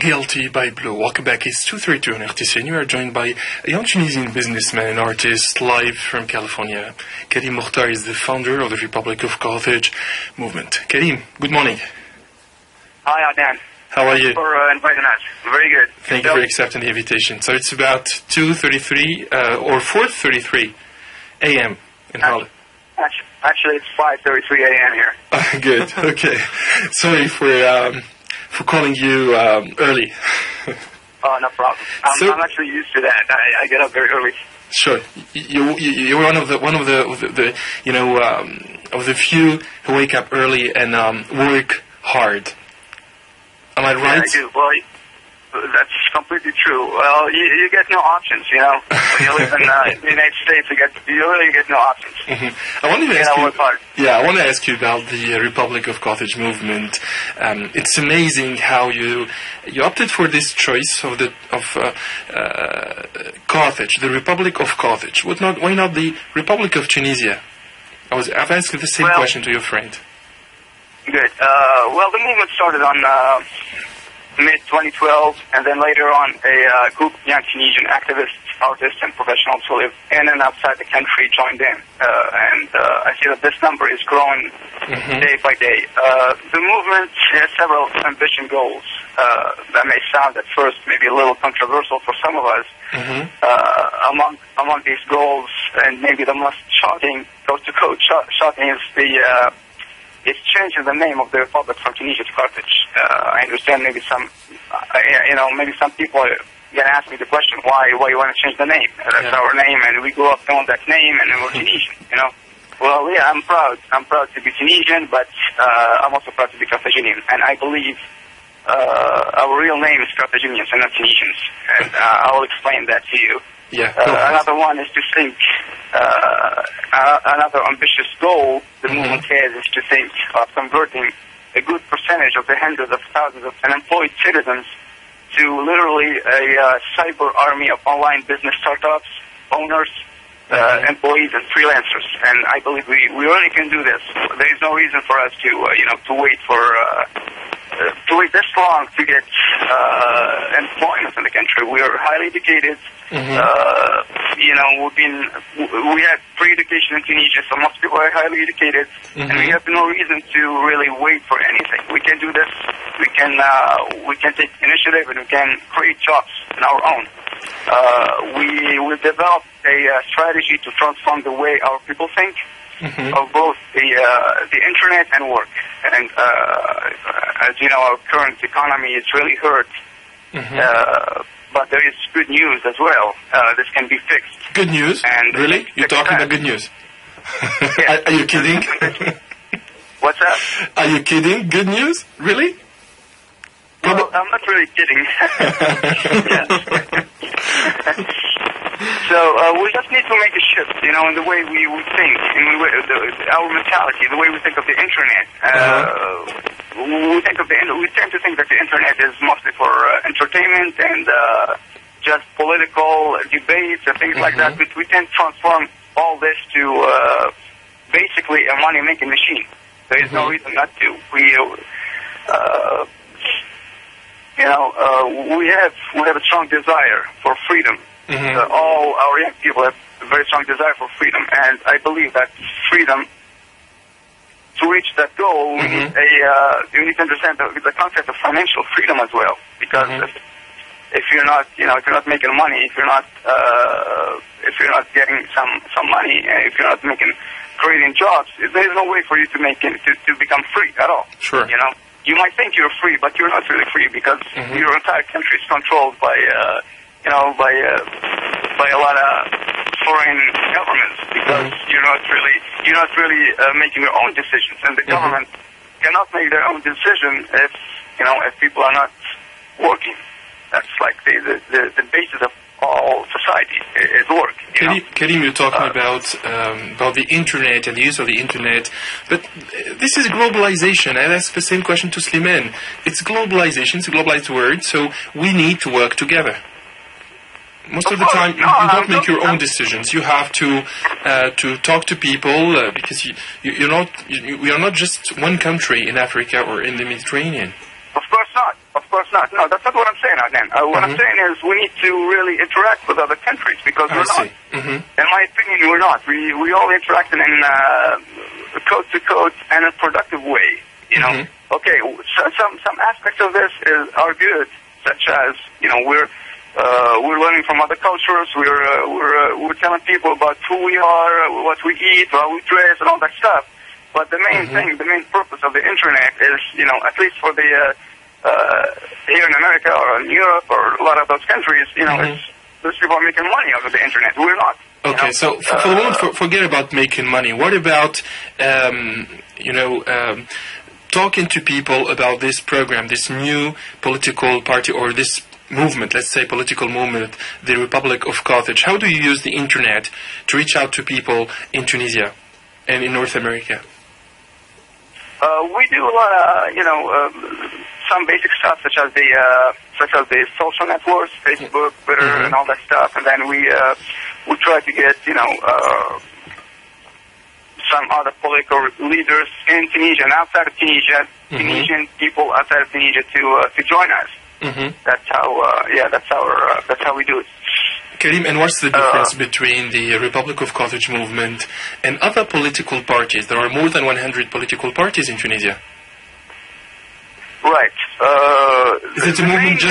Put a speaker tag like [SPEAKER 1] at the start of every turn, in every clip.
[SPEAKER 1] Guilty by Blue. Welcome back. It's 2:32 on RTCI, and you are joined by a young Tunisian businessman and artist live from California. Karim Mokhtar is the founder of the Republic of Carthage movement. Karim, good morning.
[SPEAKER 2] Hi, Adnan.
[SPEAKER 1] How are you?
[SPEAKER 2] Thanks for inviting us. Very good.
[SPEAKER 1] Thank you for accepting the invitation. So it's about 2:33 or 4:33 a.m. in Holland.
[SPEAKER 2] Actually, it's 5:33 a.m. here.
[SPEAKER 1] Good. Okay. Sorry for calling you early.
[SPEAKER 2] Oh, no problem. I'm actually used to that. I get up very early.
[SPEAKER 1] Sure. You're one of the few who wake up early and work hard. Am I right?
[SPEAKER 2] Yeah, I do. Well, that's completely true. Well, you get no options, you know. When you live in the United States, you really get no options.
[SPEAKER 1] Mm-hmm. I wanted to ask you. Yeah, I want to ask you about the Republic of Carthage movement. It's amazing how you opted for this choice of Carthage, the Republic of Carthage. Why not the Republic of Tunisia? I've asked the same question to your friend.
[SPEAKER 2] Good. Well, the movement started on mid-2012, and then later on a group of young Tunisian activists, artists, and professionals who live in and outside the country joined in. And I see that this number is growing day by day. The movement has several ambition goals that may sound at first maybe a little controversial for some of us. Among these goals, and maybe the most shocking, coast-to-coast shocking, is it's changing the name of the Republic from Tunisia to Carthage. I understand maybe some people are going to ask me the question, why you want to change the name? That's our name, and we grew up knowing that name, and we're Tunisian, you know. Well, yeah, I'm proud. I'm proud to be Tunisian, but I'm also proud to be Carthaginian, and I believe our real name is Carthaginians and not Tunisians, and I will explain that to you.
[SPEAKER 1] Yeah.
[SPEAKER 2] Another one is to think, another ambitious goal the movement has is to think of converting a good percentage of the hundreds of thousands of unemployed citizens to literally a cyber army of online business startups, owners, employees, and freelancers. And I believe we really can do this. There is no reason for us to wait this long to get employment in the country. We are highly educated. We have free education in Tunisia, so most people are highly educated, and we have no reason to really wait for anything. We can do this. We can take initiative, and we can create jobs on our own. We will develop a strategy to transform the way our people think of both the internet and work. And as you know, our current economy is really hurt. But there is good news as well. This can be fixed.
[SPEAKER 1] Good news? And really? You're talking about good news?
[SPEAKER 2] Yeah.
[SPEAKER 1] Are you kidding?
[SPEAKER 2] What's that?
[SPEAKER 1] Are you kidding? Good news? Really?
[SPEAKER 2] Well, I'm not really kidding. So we just need to make a shift, in the way we think, in our mentality, the way we think of the internet. We tend to think that the internet is mostly for entertainment and just political debates and things like that. But we tend to transform all this to basically a money-making machine. There is no reason not to. We have a strong desire for freedom. All our young people have a very strong desire for freedom, and I believe that freedom, to reach that goal, we need to understand the concept of financial freedom as well. Because if you're not making money, if you're not getting some money, if you're not creating jobs, there is no way for you to become free at all.
[SPEAKER 1] Sure.
[SPEAKER 2] You might think you're free, but you're not really free because your entire country is controlled by a lot of foreign governments. Because you're not really making your own decisions, and the government cannot make their own decision if people are not working. That's like the basis of all society is work.
[SPEAKER 1] Karim, you're talking about the internet and the use of the internet, but this is globalization, and I ask the same question to Slimane. It's globalization, it's a globalized word, so we need to work together. Most of the time, you don't make your own decisions. You have to talk to people because we are not just one country in Africa or in the Mediterranean.
[SPEAKER 2] Of course not. Of course not. No, that's not what I'm saying, Adnan. What I'm saying is we need to really interact with other countries because we're not. In my opinion, we're not. We all interact in code to code and a productive way. You know. Okay. So some aspects of this are good, such as we're learning from other cultures. We're telling people about who we are, what we eat, how we dress, and all that stuff. But the main thing, the main purpose of the internet is, at least for the here in America or in Europe or a lot of those countries, those people are making money out of the internet. We're not.
[SPEAKER 1] Okay, so for the moment, forget about making money. What about, talking to people about this program, this new political party or this movement, let's say political movement, the Republic of Carthage? How do you use the internet to reach out to people in Tunisia and in North America?
[SPEAKER 2] We do a lot of, some basic stuff such as the social networks, Facebook, Twitter, and all that stuff, and then we try to get some other political leaders in Tunisia and outside of Tunisia, Tunisian people outside of Tunisia to join us. That's how we do it.
[SPEAKER 1] Karim, and what's the difference between the Republic of Carthage movement and other political parties? There are more than 100 political parties in Tunisia.
[SPEAKER 2] Right.
[SPEAKER 1] Is it a movement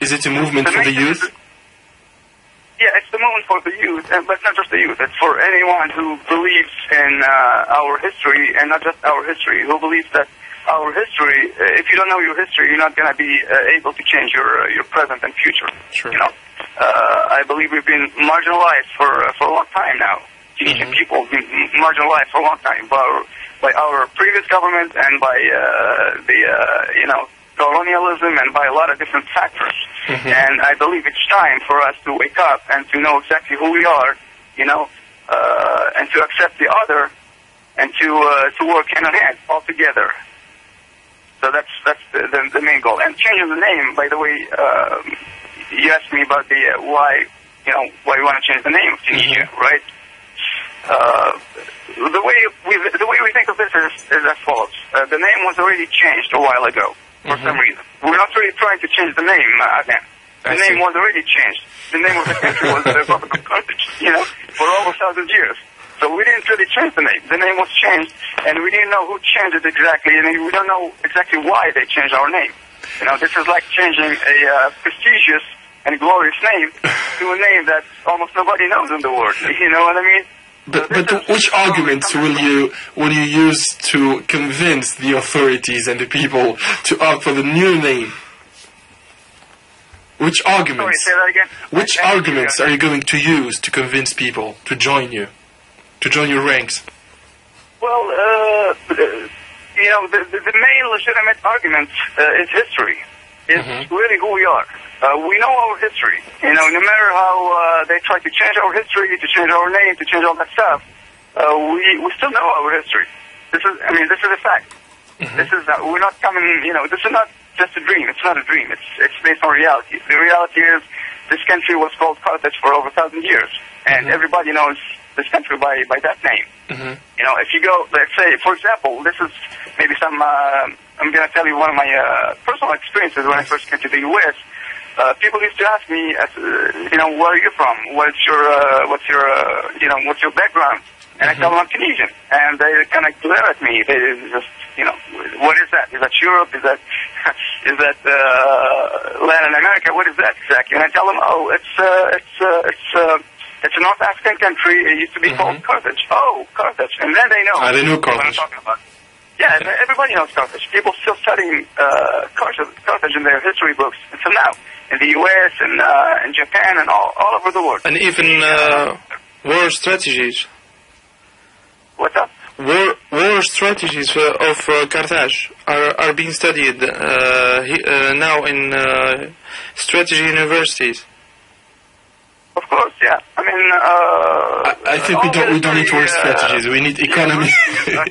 [SPEAKER 1] Is it a movement for the youth?
[SPEAKER 2] Yeah, it's the movement for the youth, but not just the youth. It's for anyone who believes in our history, and not just our history, who believes that our history, if you don't know your history, you're not going to be able to change your present and future.
[SPEAKER 1] Sure.
[SPEAKER 2] I believe we've been marginalized for a long time now. Tunisian people have been marginalized for a long time by our previous government and by colonialism and by a lot of different factors. And I believe it's time for us to wake up and to know exactly who we are, and to accept the other and to work hand in hand all together. So that's the main goal. And changing the name, by the way, you asked me about why we want to change the name of Tunisia, right? The way we think of this is as follows. The name was already changed a while ago for some reason. We're not really trying to change the name again. The name was already changed. The name of the country was the Republic of Carthage, for over 1,000 years. So we didn't really change the name. The name was changed, and we didn't know who changed it exactly, and we don't know exactly why they changed our name. This is like changing a prestigious and glorious name to a name that almost nobody knows in the world. You know what I mean?
[SPEAKER 1] But which arguments will you use to convince the authorities and the people to opt for the new name? Which arguments?
[SPEAKER 2] Sorry, say that again.
[SPEAKER 1] Which arguments are you going to use to convince people to join you, to join your ranks?
[SPEAKER 2] Well, the main legitimate argument is history. It's really who we are. We know our history. No matter how they try to change our history, to change our name, to change all that stuff, we still know our history. This is a fact. This is we're not coming. This is not just a dream. It's not a dream. It's based on reality. The reality is this country was called Carthage for over 1,000 years, and everybody knows this country by that name. If you go, let's say, for example, this is maybe some. I'm going to tell you one of my personal experiences when I first came to the U.S. People used to ask me, where are you from? What's your background? And I tell them I'm Tunisian, and they kind of glare at me. They just, what is that? Is that Europe? Is that Latin America? What is that exactly? And I tell them, it's a North African country. It used to be called Carthage. Oh, Carthage, and then they know.
[SPEAKER 1] They know
[SPEAKER 2] what I'm
[SPEAKER 1] Carthage.
[SPEAKER 2] talking about. Yeah, everybody knows Carthage. People still studying Carthage in their history books until now, in the U.S. and in Japan and all over the world.
[SPEAKER 3] And even war strategies.
[SPEAKER 2] What's up?
[SPEAKER 3] War strategies of Carthage are being studied now in strategy universities.
[SPEAKER 2] Of course, yeah.
[SPEAKER 1] I think we don't need war strategies. We need economy.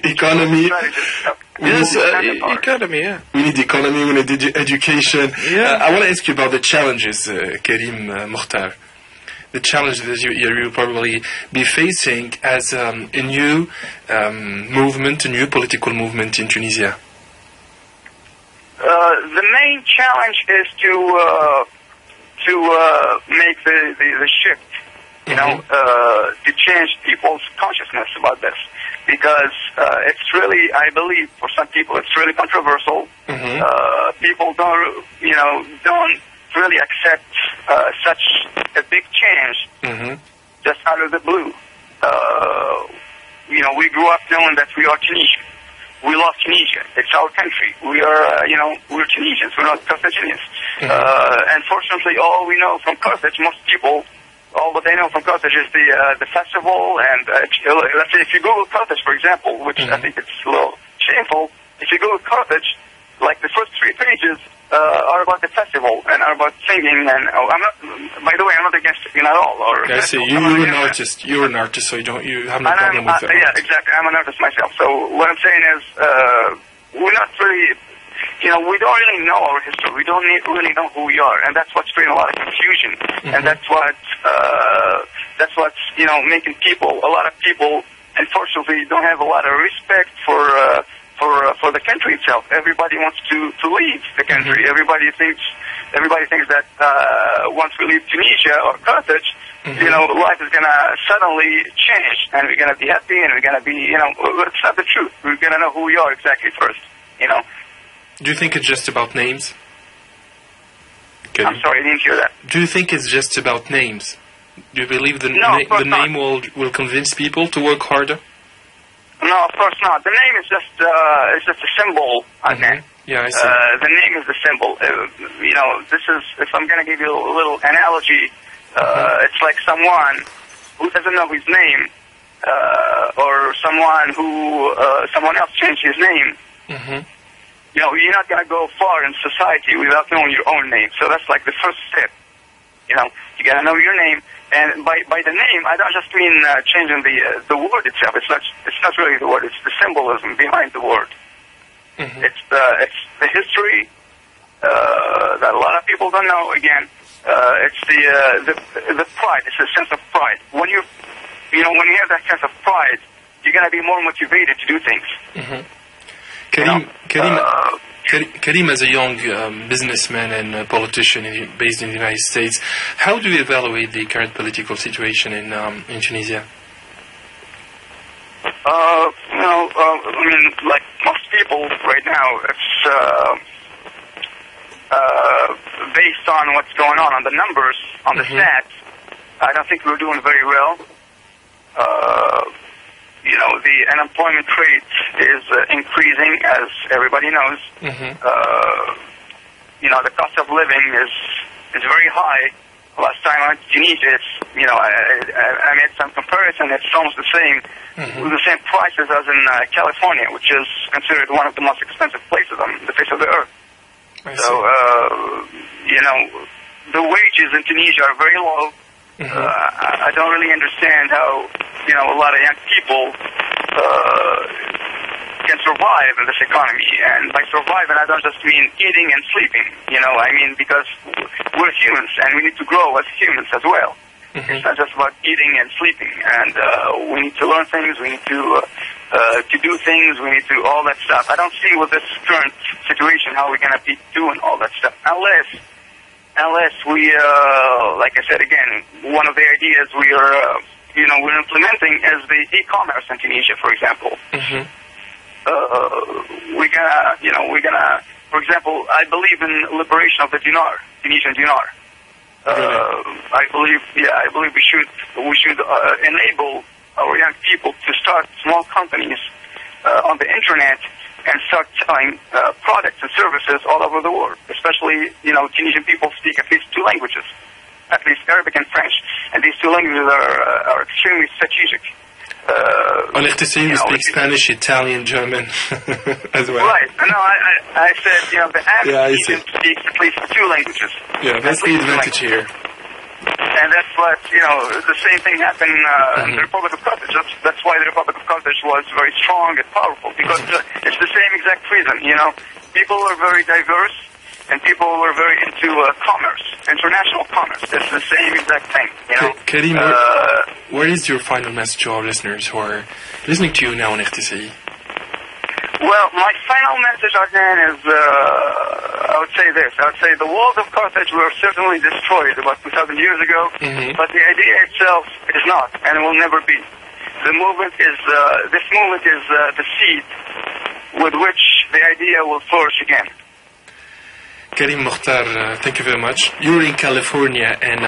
[SPEAKER 1] Economy.
[SPEAKER 3] Yes, economy. Yeah.
[SPEAKER 1] We need economy. We need education.
[SPEAKER 3] Yeah.
[SPEAKER 1] I want to ask you about the challenges, Karim Mokhtar. The challenges that you'll probably be facing as a new movement, a new political movement in Tunisia.
[SPEAKER 2] the main challenge is to make the shift, to change people's consciousness about this, because it's really, I believe, for some people, it's really controversial. People don't really accept such a big change just out of the blue. We grew up knowing that we are Tunisian. We love Tunisia. It's our country. We are, we're Tunisians. We're not Carthaginians. Unfortunately, all we know from Carthage, most people, all that they know from Carthage is the festival. And let's say if you Google Carthage, for example, which I think it's a little shameful, if you Google Carthage, like the first 3 pages are about the festival and are about singing. And I'm not. By the way, I'm not against singing at all.
[SPEAKER 1] I see. You're an artist. You're an artist, so you have no problem with that.
[SPEAKER 2] Yeah, exactly. I'm an artist myself. So what I'm saying is, we're not really. We don't really know our history. We don't really know who we are, and that's what's creating a lot of confusion. And that's what's making a lot of people, unfortunately, don't have a lot of respect for the country itself. Everybody wants to leave the country. Everybody thinks that once we leave Tunisia or Carthage, life is gonna suddenly change, and we're gonna be happy, and we're gonna be, it's not the truth. We're gonna know who we are exactly first.
[SPEAKER 1] Do you think it's just about names?
[SPEAKER 2] I'm sorry, I didn't hear that.
[SPEAKER 1] Do you think it's just about names? Do you believe the name will convince people to work harder?
[SPEAKER 2] No, of course not. The name is just a symbol. Okay.
[SPEAKER 1] Yeah, I see.
[SPEAKER 2] The name is the symbol. This is, if I'm going to give you a little analogy, it's like someone who doesn't know his name, or someone else changed his name. You're not going to go far in society without knowing your own name. So that's like the first step. You got to know your name. And by the name, I don't just mean changing the word itself. It's not really the word. It's the symbolism behind the word. It's the history that a lot of people don't know. Again, it's the pride. It's a sense of pride. When you have that sense of pride, you're gonna be more motivated to do things.
[SPEAKER 1] Karim, as a young businessman and politician based in the United States, how do you evaluate the current political situation in Tunisia?
[SPEAKER 2] Like most people right now, it's based on what's going on the numbers, on the stats. I don't think we're doing very well. The unemployment rate is increasing, as everybody knows. The cost of living is very high. Last time I went to Tunisia, I made some comparison. It's almost the same, with the same prices as in California, which is considered one of the most expensive places on the face of the earth. The wages in Tunisia are very low. I don't really understand how a lot of young people can survive in this economy. And by surviving, I don't just mean eating and sleeping. Because we're humans and we need to grow as humans as well. It's not just about eating and sleeping. And we need to learn things. We need to do things. We need to all that stuff. I don't see with this current situation how we're going to be doing all that stuff unless we, like I said again, one of the ideas we're implementing is the e-commerce in Tunisia, for example. We're gonna, for example, I believe in liberation of the dinar, Tunisian dinar. I believe we should enable our young people to start small companies on the internet and start selling products and services all over the world. Especially, Tunisian people speak at least 2 languages, at least Arabic and French, and these 2 languages are extremely strategic.
[SPEAKER 1] On RTCI, we speak Spanish, Italian, German as well.
[SPEAKER 2] Right. No, I said, the average can speak at least 2 languages.
[SPEAKER 1] Yeah, that's the advantage here.
[SPEAKER 2] And that's what, the same thing happened in the Republic of Carthage. That's why the Republic of Carthage was very strong and powerful, because it's the same exact reason, People are very diverse, and people were very into commerce, international commerce. It's the same exact thing,
[SPEAKER 1] Karim, what is your final message to our listeners who are listening to you now on RTCI?
[SPEAKER 2] Well, my final message again is, I would say this. I would say the walls of Carthage were certainly destroyed about 2,000 years ago, but the idea itself is not, and will never be. The movement is, this movement is the seed with which the idea will flourish again.
[SPEAKER 1] Karim Mokhtar, thank you very much. You're in California, and